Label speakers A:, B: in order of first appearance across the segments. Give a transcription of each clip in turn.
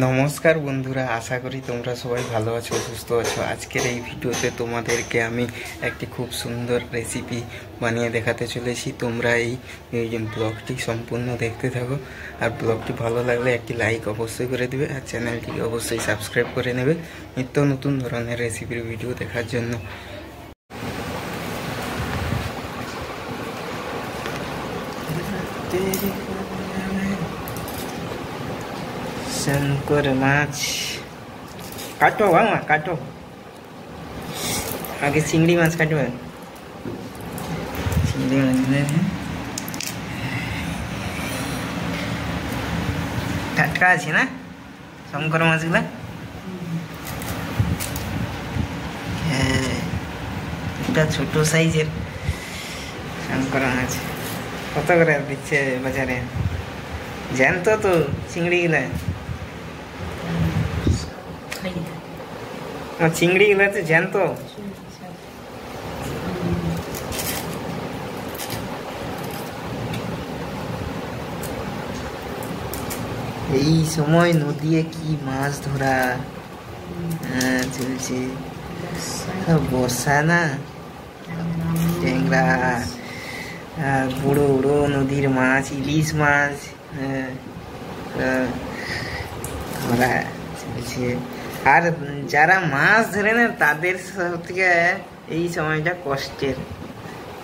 A: নমস্কার বন্ধুরা, আশা করি তোমরা সবাই ভালো আছো, সুস্থ আছো। আজকের এই ভিডিওতে তোমাদেরকে আমি একটি খুব সুন্দর রেসিপি বানিয়ে দেখাতে চলেছি। তোমরা এই ব্লগটি সম্পূর্ণ দেখতে থাকো, আর ব্লগটি ভালো লাগলে একটি লাইক অবশ্যই করে দেবে, আর চ্যানেলটিকে অবশ্যই সাবস্ক্রাইব করে নেবে নিত্য নতুন ধরনের রেসিপির ভিডিও দেখার জন্য। शंकर माछ काटो बाबा काटो, आगे चिंगड़ी माछ काटो। चिंगड़ी माछ टाटका আছে না শঙ্কর মাছগুলা? হ্যাঁ, এটা ছোট সাইজের শঙ্কর মাছ। কত করে দিচ্ছে বাজারে? জানতো তো চিংড়িগুলা? চিংড়ি গুলা তো জ্যান্ত। এই সময় নদীতে কি মাছ ধরা চলছে, বর্ষা না, ট্যাংরা, বড় বড় নদীর মাছ, ইলিশ মাছ ধরা চলছে। আর যারা মাছ ধরে না তাদের থেকে এই সময়টা কষ্টের।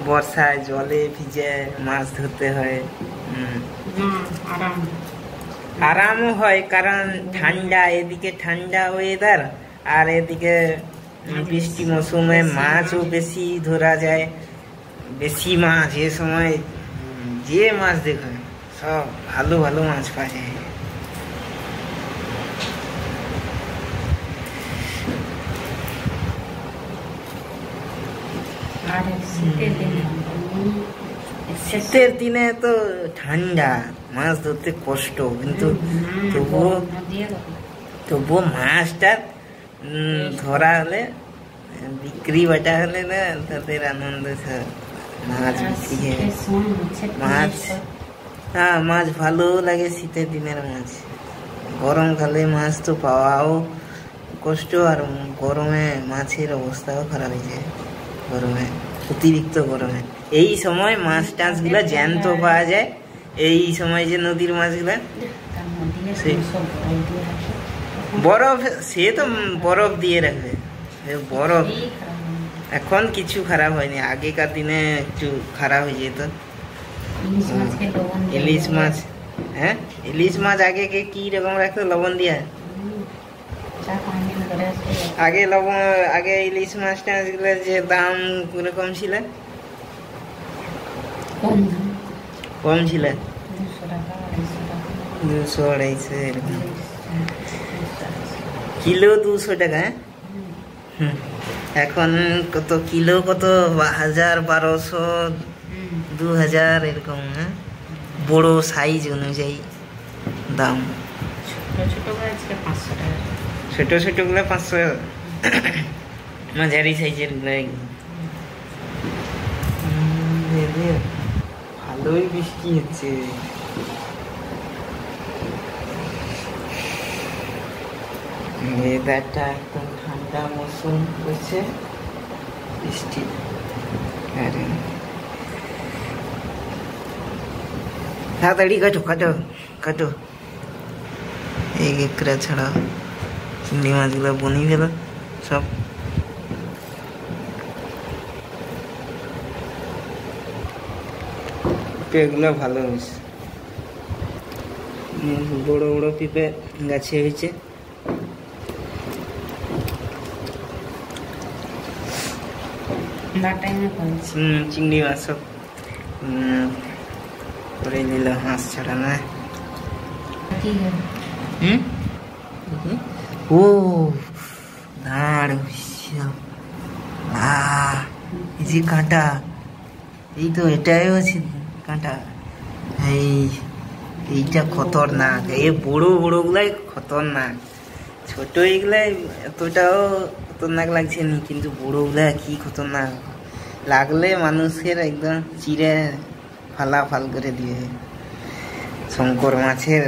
A: বর্ষায় জলে ভিজে মাছ ধরতে হয়। আরামও হয়, কারণ ঠান্ডা, এদিকে ঠান্ডা ওয়েদার, আর এদিকে বৃষ্টি মৌসুমে মাছও বেশি ধরা যায়। বেশি মাছ এ সময়, যে মাছ দেখো সব ভালো ভালো মাছ পাওয়া যায়। শীতের দিনে তো ঠান্ডা, মাছ ধরতে কষ্ট, কিন্তু তবুও মাছটা ধরা হলে, বিক্রি বাটা হলে না, তাদের আনন্দ। মাছ বিক্রি, মাছ, হ্যাঁ মাছ ভালো লাগে শীতের দিনের মাছ। গরমকালে মাছ তো পাওয়াও কষ্ট, আর গরমে মাছের অবস্থাও খারাপ হয়ে যায়। গরমে, অতিরিক্ত গরমে এই সময় মাছ টাছ গুলা জ্যান্ত পাওয়া যায়। এই সময় যে নদীর মাছগুলা বরফ, সে তো বরফ দিয়ে রাখবে, বরফ। এখন কিছু খারাপ হয়নি, আগেকার দিনে একটু খারাপ হয়ে যেত। ইলিশ মাছ, হ্যাঁ ইলিশ মাছ আগে কি রকম রাখতো? লবণ দিয়া। আগে লবণ, আগে ইলিশ মাছ টাছ গুলো যে দাম কিরকম ছিল? কম ছিল, 200-250 এরকম কিলো, 200 টাকা। এখন কত কিলো, কত 1000, 1200, 2000 এরকম। বড় সাইজ অনুযায়ী দাম। ছোট ছোট গুলো 500, মাঝারি সাইজের গুলো ভালোই বৃষ্টি হচ্ছে। ওয়েদারটা একদম ঠান্ডা মৌসুম হচ্ছে, বৃষ্টি। তাড়াতাড়ি কাটো কাটো কাটো, এই একরা ছাড়া চিংড়ি মাছগুলো বনি গেল সব। পেঁপেগুলো ভালো হয়েছে, বড় বড় পেঁপে গাছে হয়েছে। চিংড়ি মাছ সব করে নিল, হাঁস ছাড়া না। ও দাঁড়, এই যে কাঁটা, এই তো এটাই আছে কাঁটা। এইটা খতরনাক, এই বড় বড় গুলাই খতরনাক। ছোট এইগুলাই এতটাও খতরনাক লাগছে না, কিন্তু বড় গুলা কি খতরনাক। লাগলে মানুষের একদম চিড়ে ফালাফাল করে দিয়ে। শঙ্কর মাছের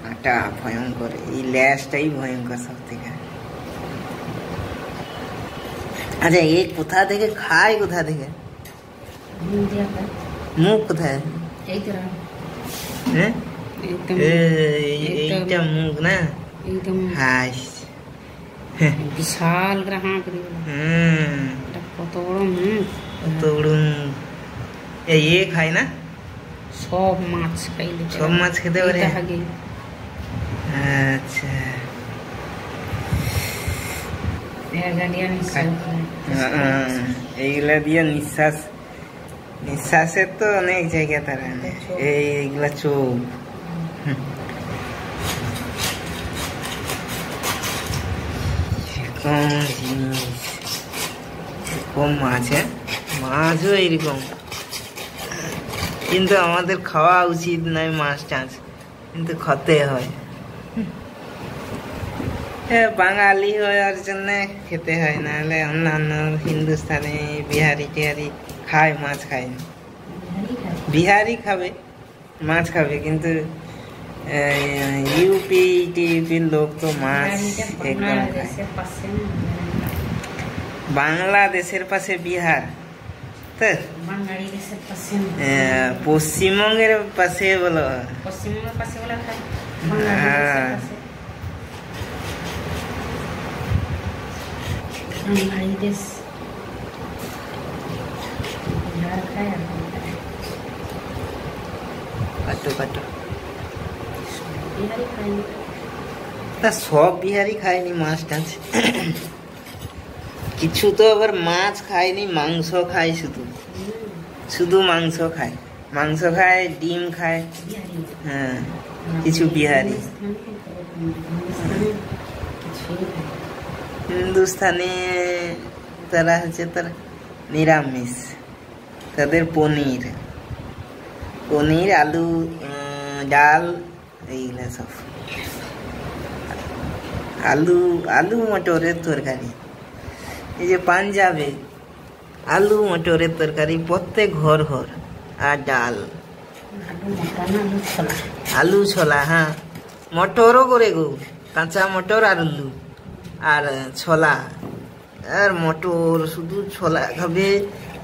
A: আটা ভয়ঙ্কর, এই ল্যাসটাই ভয়ঙ্কর সব থেকে। আচ্ছা এই কোথা থেকে খায়, কোথা থেকে মুখ কোথায়? হ্যাঁ এইটা মুখ না, হাস
B: বিশাল গ্রাহক। কত বড় মুখ,
A: কত বড় মুখ। এই খায় না,
B: সব মাছ খাইলে,
A: সব মাছ খেতে পারে। আচ্ছা এইগুলা দিয়ে নিঃশ্বাস, নিঃশ্বাসের তো অনেক জায়গা তারা। এইগুলা চোখ। জিনিস কম মাছ, মাছও এইরকম, কিন্তু আমাদের খাওয়া উচিত নয় মাছ টাছ, কিন্তু খেতে হয়। বাঙালি হওয়ার জন্য খেতে হয়, নাহলে অন্যান্য হিন্দুস্তানি বিহারি টিহারি খায়, মাছ খায় না। বিহারি খাবে, মাছ খাবে, কিন্তু ইউপি টিউপির লোক তো মাছ একদম খায়। বাংলাদেশের পাশে বিহার, তো পশ্চিমবঙ্গের পাশে বলো,
B: পশ্চিমবঙ্গের পাশে বলা খায়।
A: হ্যাঁ কাটো কাটো। তা সব বিহারি খায়নি মাছ টাছ, কিছু তো আবার মাছ খায়নি, মাংস খায়, শুধু শুধু মাংস খায়, মাংস খায়, ডিম খায়। হ্যাঁ কিছু বিহারি। হিন্দুস্তানে তারা হচ্ছে তার নিরামিষ, তাদের পনির, পনির, আলু, ডাল, এইগুলা সব। আলু, আলু মটরের তরকারি। এই যে পাঞ্জাবে আলু মটরের তরকারি প্রত্যেক ঘর ঘর, আর ডাল, আলু ছোলা। হ্যাঁ মটরও করে গো, কাঁচা মটর আর আলু আর ছোলা, আর মটর শুধু ছোলা খাবে,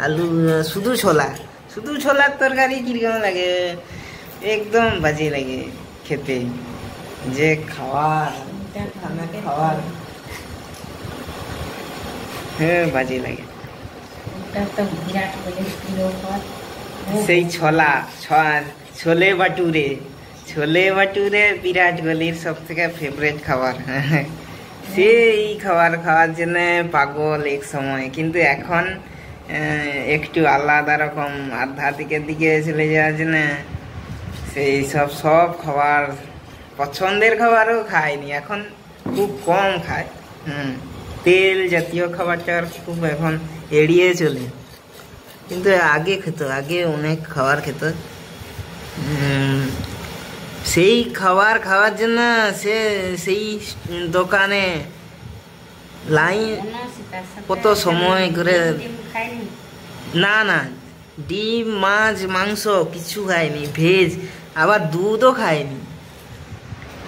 A: আলু শুধু ছোলা, শুধু ছোলার তরকারি কিরকম লাগে, একদম বাজে লাগে খেতে। যে খাওয়ার খাওয়ার হ্যাঁ বাজে লাগে। সেই ছোলা, ছোলে বাটুরে, ছোলে বাটুরে বিরাট কোহলির সব থেকে ফেভারিট খাবার। সেই খাবার খাওয়ার জন্য পাগল এক সময়, কিন্তু এখন একটু আলাদা রকম আধ্যাত্মিকের দিকে চলে যাওয়ার জন্য সেই সব খাবার, পছন্দের খাবারও খায়নি এখন, খুব কম খায়। তেল জাতীয় খাবারটা খুব এখন এড়িয়ে চলে, কিন্তু আগে খেত, আগে অনেক খাবার খেত। সেই খাবার খাওয়ার জন্য সেই দোকানে লাইন কত সময় করে। না না, ডিম, মাছ, মাংস কিছু খায়নি, ভেজ, আবার দুধও খায়নি।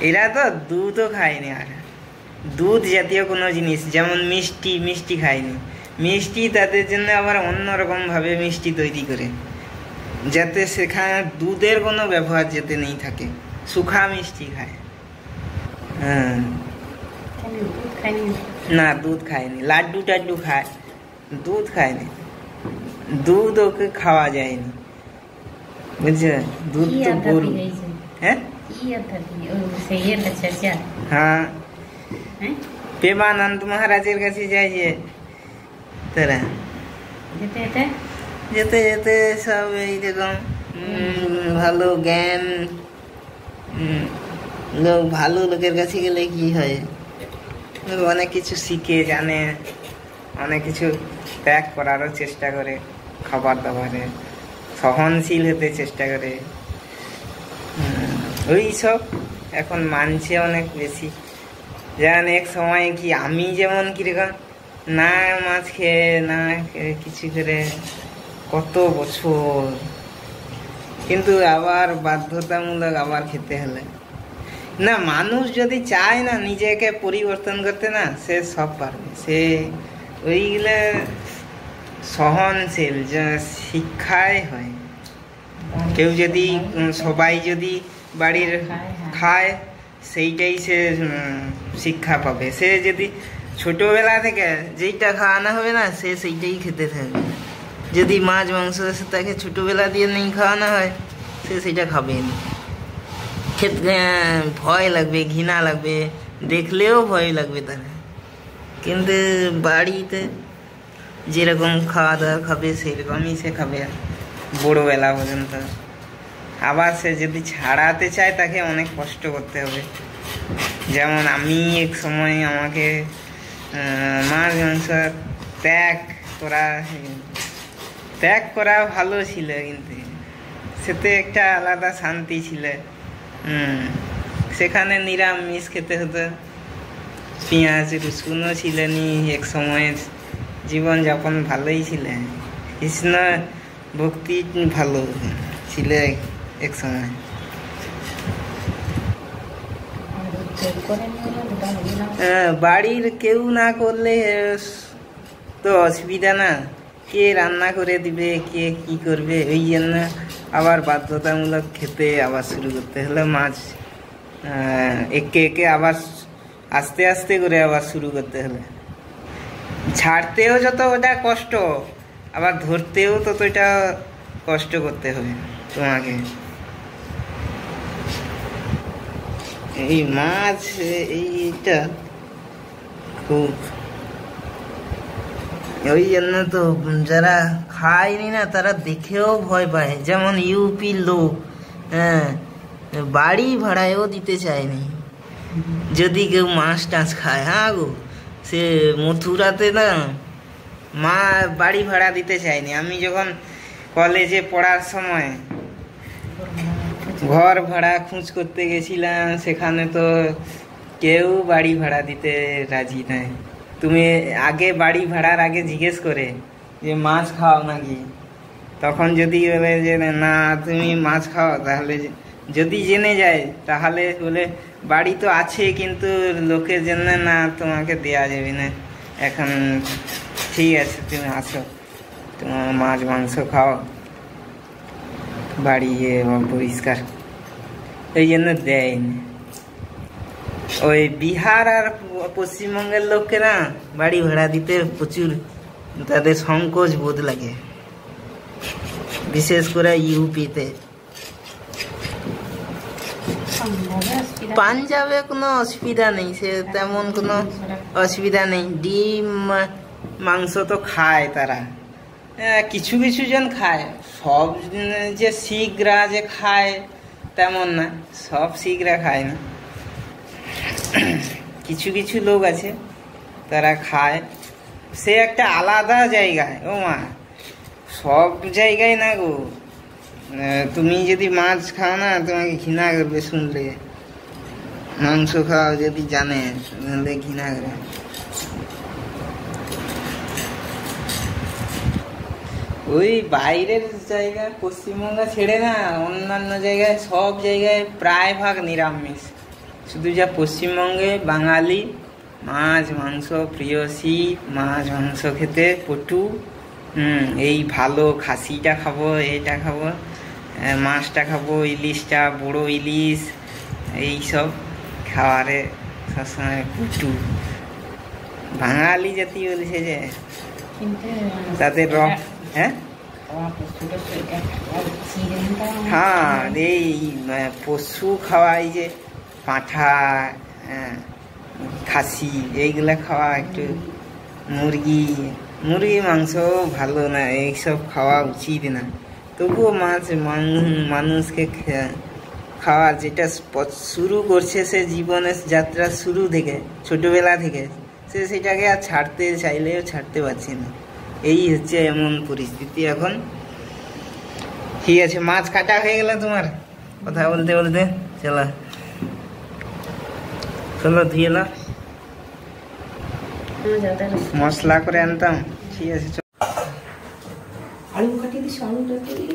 A: এরা তো দুধও খায়নি, আর দুধ জাতীয় কোনো জিনিস, যেমন মিষ্টি, মিষ্টি খায়নি। মিষ্টি তাদের জন্য আবার অন্যরকম ভাবে মিষ্টি তৈরি করে, যাতে সেখানে দুধের কোনো ব্যবহার যাতে নেই থাকে, শুখা মিষ্টি খায়। হ্যাঁ না দুধ খায়নি, লাড্ডু টাড্ডু খায়, দুধ খায়নি, দুধ ওকে খাওয়া যায়নি, বুঝছে? দুধ তো গরু। হ্যাঁ হ্যাঁ প্রেমানন্দ মহারাজের কাছে যাই যে তারা যেতে যেতে সব এইরকম ভালো জ্ঞান, ভালো লোকের কাছে গেলে কি হয়, অনেক কিছু শিখে জানে, অনেক কিছু ত্যাগ করারও চেষ্টা করে, খাবার দাবারে সহনশীল হতে চেষ্টা করে। ওই সব এখন মানছে অনেক বেশি। যেমন এক সময় কি আমি যেমন কিরকম না মাছ খেয়ে না কিছু করে কত বছর, কিন্তু আবার বাধ্যতামূলক আবার খেতে হলে না। মানুষ যদি চায় না নিজেকে পরিবর্তন করতে, না সে সব পারবে। সে ওইগুলো সহনশীল যা শিক্ষায় হয়। কেউ যদি সবাই যদি বাড়ির খায় সেইটাই সে শিক্ষা পাবে। সে যদি ছোটবেলা থেকে যেইটা খাওয়ানো হবে না সে সেইটাই খেতে থাকবে। যদি মাছ মাংস তাকে ছোটবেলা দিয়ে নেই খাওয়ানো হয় সে সেইটা খাবে না। খেতে ভয় লাগবে, ঘৃণা লাগবে, দেখলেও ভয় লাগবে তার। কিন্তু বাড়িতে যেরকম খাওয়া দাওয়া খাবে সেরকমই সে খাবে বড়োবেলা পর্যন্ত। আবার সে যদি ছাড়াতে চায় তাকে অনেক কষ্ট করতে হবে। যেমন আমি এক সময় আমাকে মাছ মাংস ত্যাগ করা ভালো ছিল, কিন্তু সেতে একটা আলাদা শান্তি ছিল। সেখানে নিরামিষ খেতে হতো, পেঁয়াজ রসুনও ছিলেনি। এক সময়ের জীবনযাপন ভালোই ছিল, কৃষ্ণ ভক্তি ভালো ছিল এক সময়। বাড়ির কেউ না করলে তো অসুবিধা না, কে রান্না করে দিবে, কে কি করবে, ওই জন্য আবার বাধ্যতামূলক খেতে আবার শুরু করতে হলো। মাছ একে একে আবার আস্তে আস্তে করে আবার শুরু করতে হলো। ছাড়তেও যত ওটা কষ্ট, আবার ধরতেও ততটা কষ্ট করতে হবে তোমাকে। এই মাছ এইটা খুব, ওই জন্য তো যারা খায়নি না তারা দেখেও ভয় পায়। যেমন ইউপির লোক, হ্যাঁ, বাড়ি ভাড়ায়ও দিতে চায়নি যদি কেউ মাছ টাছ খায়। হ্যাঁ গো, সে মথুরাতে না মা বাড়ি ভাড়া দিতে চায়নি। আমি যখন কলেজে পড়ার সময় ঘর ভাড়া খোঁজ করতে গেছিলাম, সেখানে তো কেউ বাড়ি ভাড়া দিতে রাজি নাই। তুমি আগে বাড়ি ভাড়ার আগে জিজ্ঞেস করে যে মাছ খাও নাকি, তখন যদি বলে যে না তুমি মাছ খাও, তাহলে যদি জেনে যায় তাহলে বলে বাড়ি তো আছে কিন্তু লোকের জন্য না, তোমাকে দেয়া যাবে না এখন, ঠিক আছে তুমি আসো, তোমার মাছ মাংস খাও, বাড়ি পরিষ্কার, এই জন্য দেয়নি। ওই বিহার আর পশ্চিমবঙ্গের লোককে না বাড়ি ভাড়া দিতে প্রচুর তাদের সংকোচ বোধ লাগে, বিশেষ করে ইউপিতে। পাঞ্জাবে কোনো অসুবিধা নেই, সে তেমন কোনো অসুবিধা নেই। ডিম মাংস তো খায় তারা, কিছু কিছু জন খায়, সব যে শিখরা যে খায় তেমন না, সব শিখরা খায় না। কিছু কিছু লোক আছে তারা খায়, সে একটা আলাদা জায়গায়। ও মা, সব জায়গায় না গো। তুমি যদি মাছ খাও না তোমাকে ঘৃণা করবে শুনলে, মাংস খাও যদি জানে তাহলে ঘৃণা করবে। ওই বাইরের জায়গা পশ্চিমবঙ্গ ছেড়ে না অন্যান্য জায়গায় সব জায়গায় প্রায় ভাগ নিরামিষ। শুধু যা পশ্চিমবঙ্গে বাঙালি মাছ মাংস প্রিয়সী, মাছ মাংস খেতে পটু। এই ভালো খাসিটা খাবো, এটা খাবো, মাছটা খাবো, ইলিশটা, বড় ইলিশ, এইসব খাওয়ারে সবসময় পটু। বাঙালি জাতি বলছে যে তাদের হ্যাঁ হ্যাঁ, এই পশু খাওয়াই যে পাঁঠা, খাসি, এইগুলা খাওয়া একটু, মুরগি মাংস ভালো না, এইসব খাওয়া উচিত না। তবুও মাছ মানুষকে খাওয়া যেটা শুরু করছে সে জীবনের যাত্রা শুরু থেকে, ছোটবেলা থেকে, সে সেটাকে আর ছাড়তে চাইলেও ছাড়তে পারছে না। এই হচ্ছে এমন পরিস্থিতি এখন। ঠিক আছে, মাছ কাটা হয়ে গেল তোমার কথা বলতে বলতে, চলো ধুয়ে নাও। মশলা করে আনতাম। ঠিক আছে,
B: আলু কাটিয়ে দিস, আলুটা দিয়ে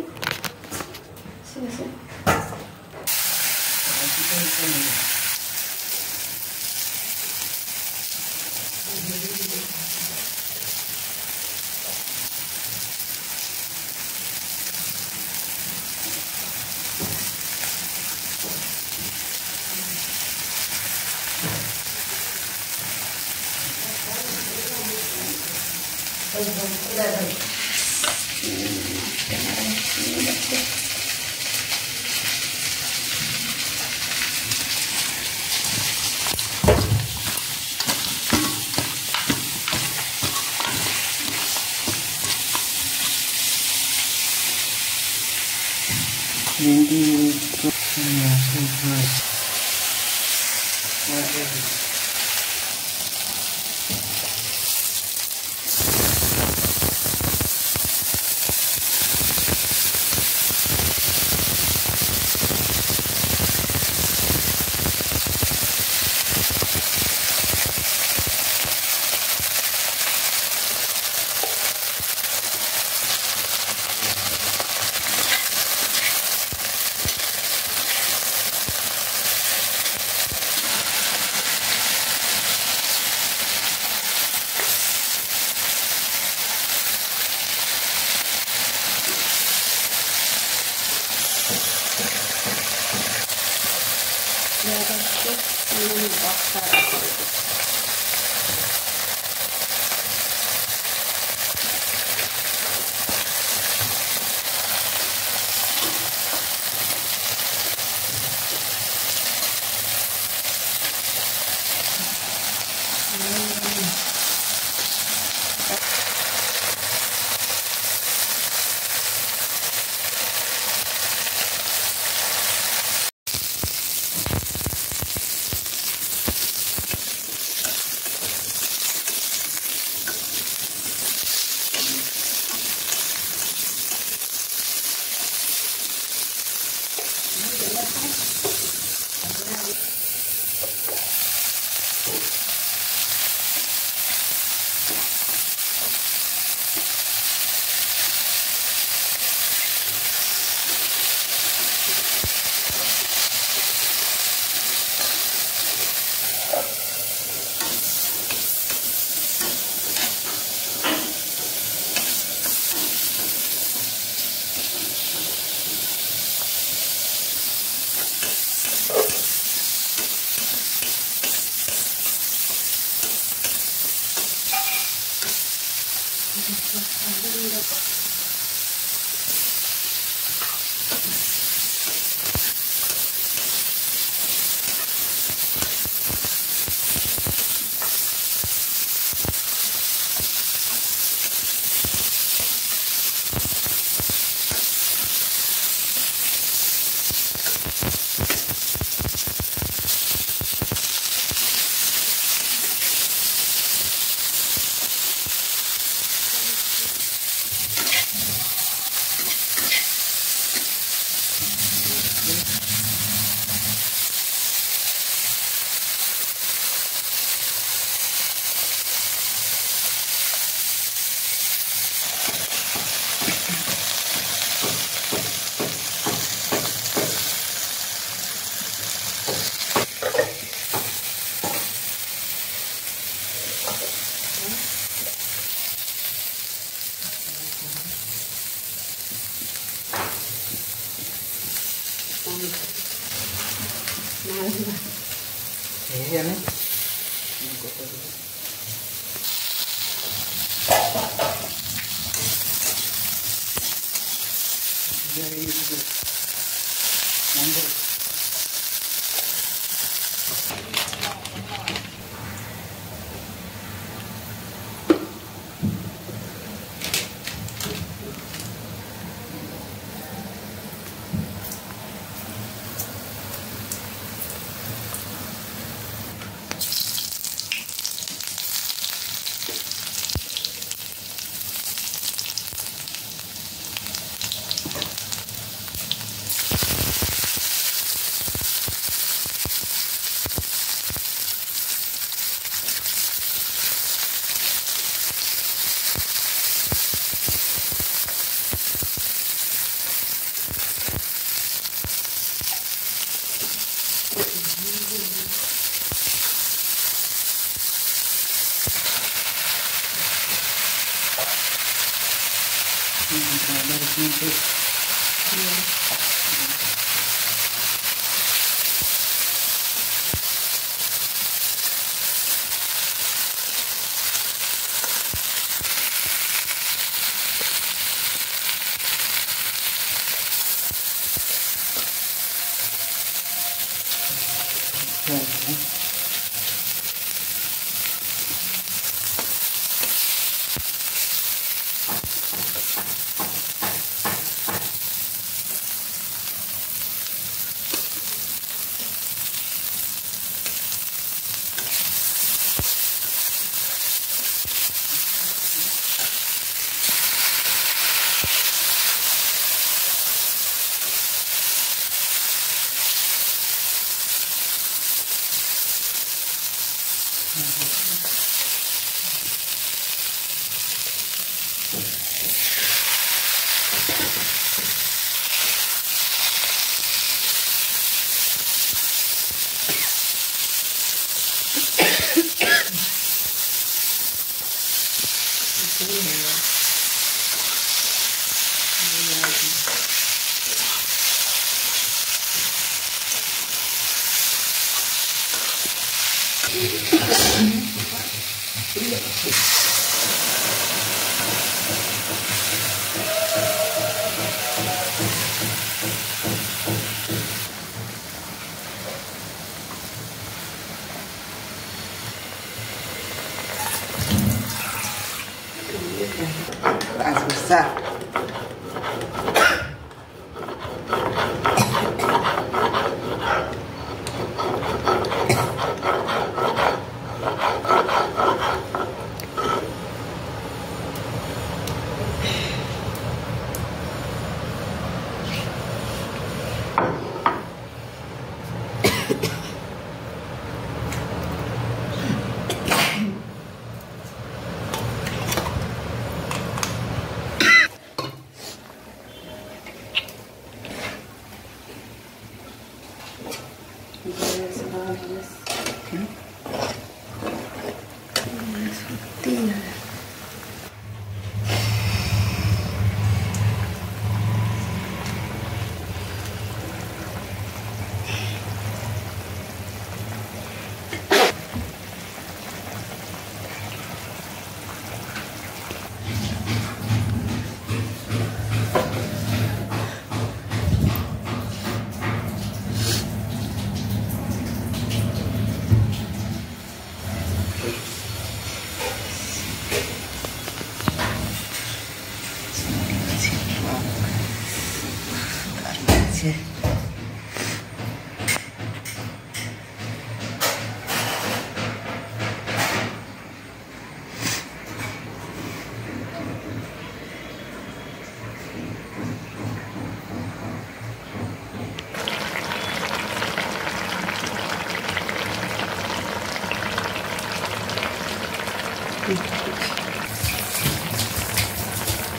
A: Susah.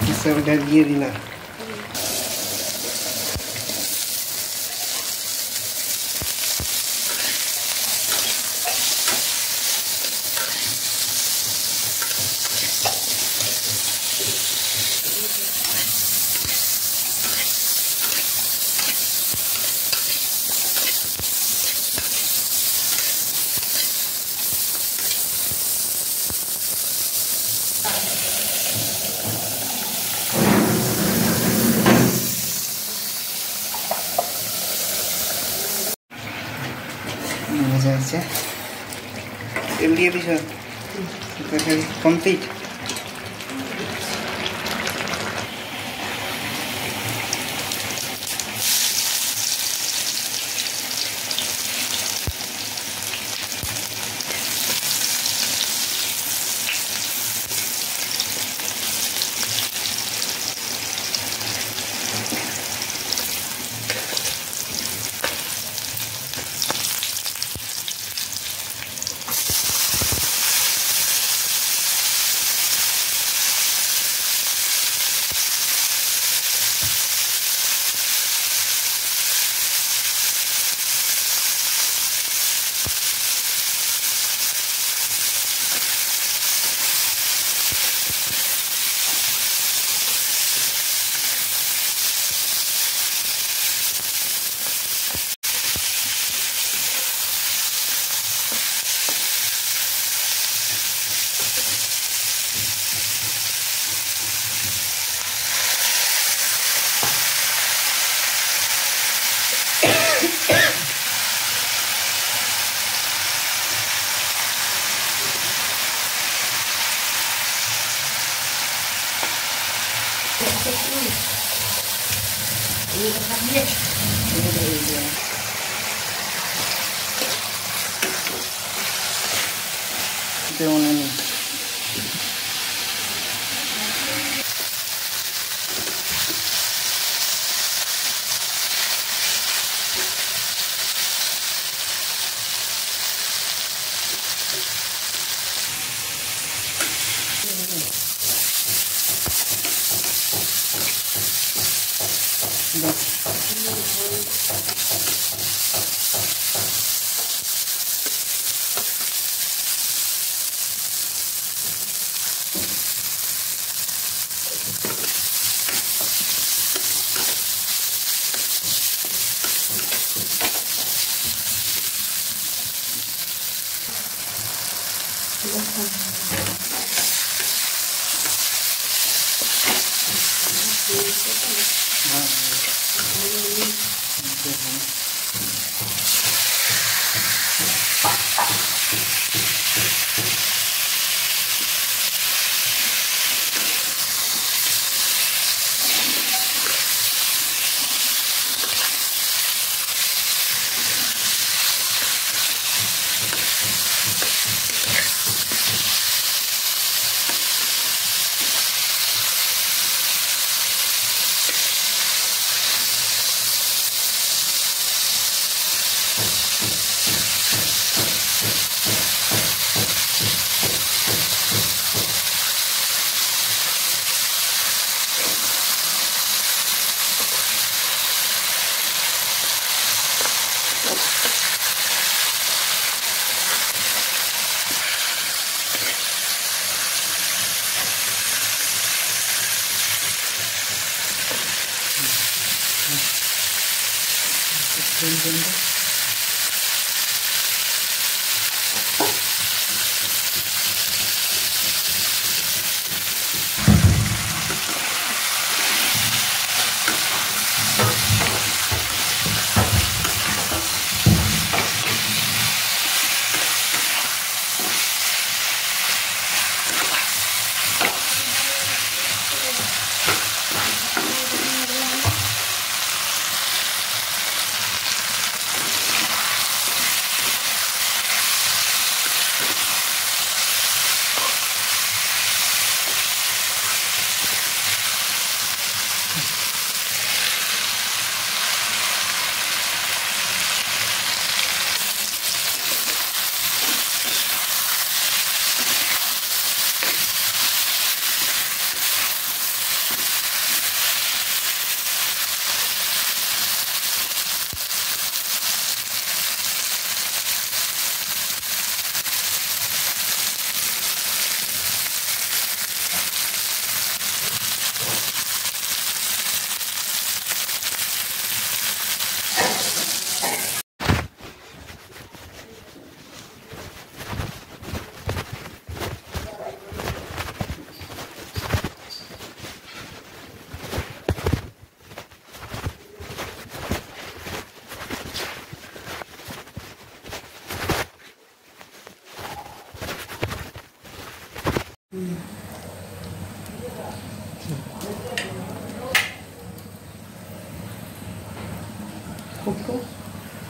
A: Bisa udah gini lah. मजा आच्छा तेल দিয়ে দিছ তরকারি কমপ্লিট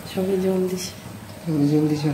B: ছবি জল দিছে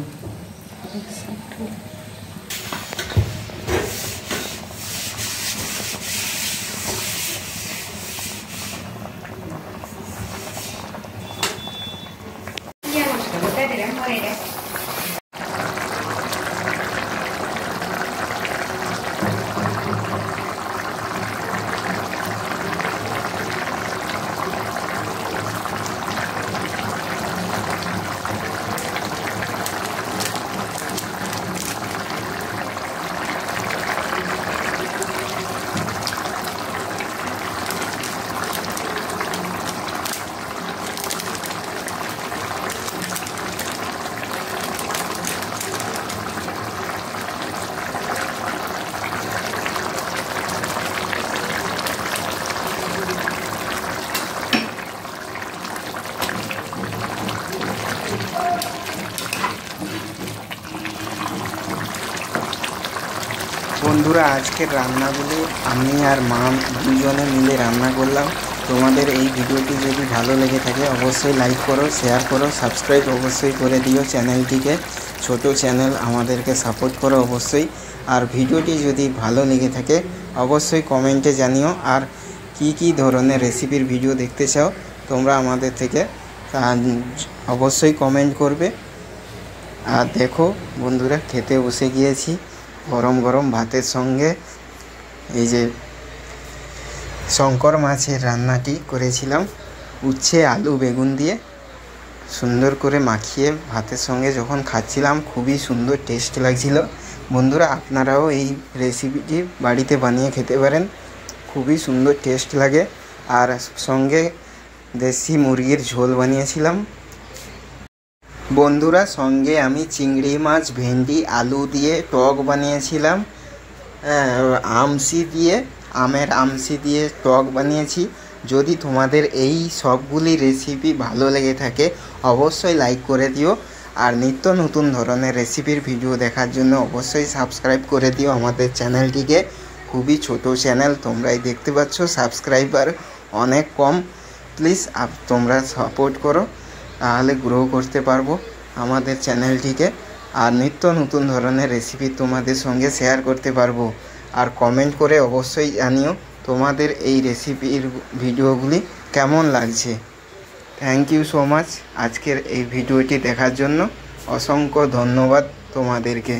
A: বন্ধুরা আজকের রান্নাগুলি আমি আর মা দুজনে মিলে রান্না করলাম। তোমাদের এই ভিডিওটি যদি ভালো লেগে থাকে অবশ্যই লাইক করো, শেয়ার করো, সাবস্ক্রাইব অবশ্যই করে দিও চ্যানেলটিকে। ছোট চ্যানেল, আমাদেরকে সাপোর্ট করো অবশ্যই। আর ভিডিওটি যদি ভালো লেগে থাকে অবশ্যই কমেন্টে জানিও। আর কি ধরনের রেসিপির ভিডিও দেখতে চাও তোমরা আমাদের থেকে অবশ্যই কমেন্ট করবে। আর দেখো বন্ধুরা, খেতে বসে গিয়েছি গরম গরম ভাতের সঙ্গে। এই যে শঙ্কর মাছের রান্নাটি করেছিলাম উচ্ছে আলু বেগুন দিয়ে, সুন্দর করে মাখিয়ে ভাতের সঙ্গে যখন খাচ্ছিলাম খুবই সুন্দর টেস্ট লাগছিল। বন্ধুরা আপনারাও এই রেসিপিটি বাড়িতে বানিয়ে খেতে পারেন, খুবই সুন্দর টেস্ট লাগে। আর সঙ্গে দেশি মুরগির ঝোল বানিয়েছিলাম। বন্ধুরা সঙ্গে আমি চিংড়ি মাছ ভেন্ডি আলু দিয়ে টক বানিয়েছিলাম, আমের আমসি দিয়ে টক বানিয়েছি। যদি তোমাদের এই সবগুলি রেসিপি ভালো লেগে থাকে অবশ্যই লাইক করে দিও। আর নিত্য নতুন ধরনের রেসিপির ভিডিও দেখার জন্য অবশ্যই সাবস্ক্রাইব করে দিও আমাদের চ্যানেলটিকে। খুবই ছোট চ্যানেল, তোমরাই দেখতে পাচ্ছ, সাবস্ক্রাইবার অনেক কম। প্লিজ তোমরা সাপোর্ট করো, তাহলে গ্রো করতে পারবো আমাদের চ্যানেলটিকে। আর নিত্য নতুন ধরনের রেসিপি তোমাদের সঙ্গে শেয়ার করতে পারবো। আর কমেন্ট করে অবশ্যই জানিও তোমাদের এই রেসিপির ভিডিওগুলি কেমন লাগছে। থ্যাংক ইউ সো মাচ আজকের এই ভিডিওটি দেখার জন্য। অসংখ্য ধন্যবাদ তোমাদেরকে।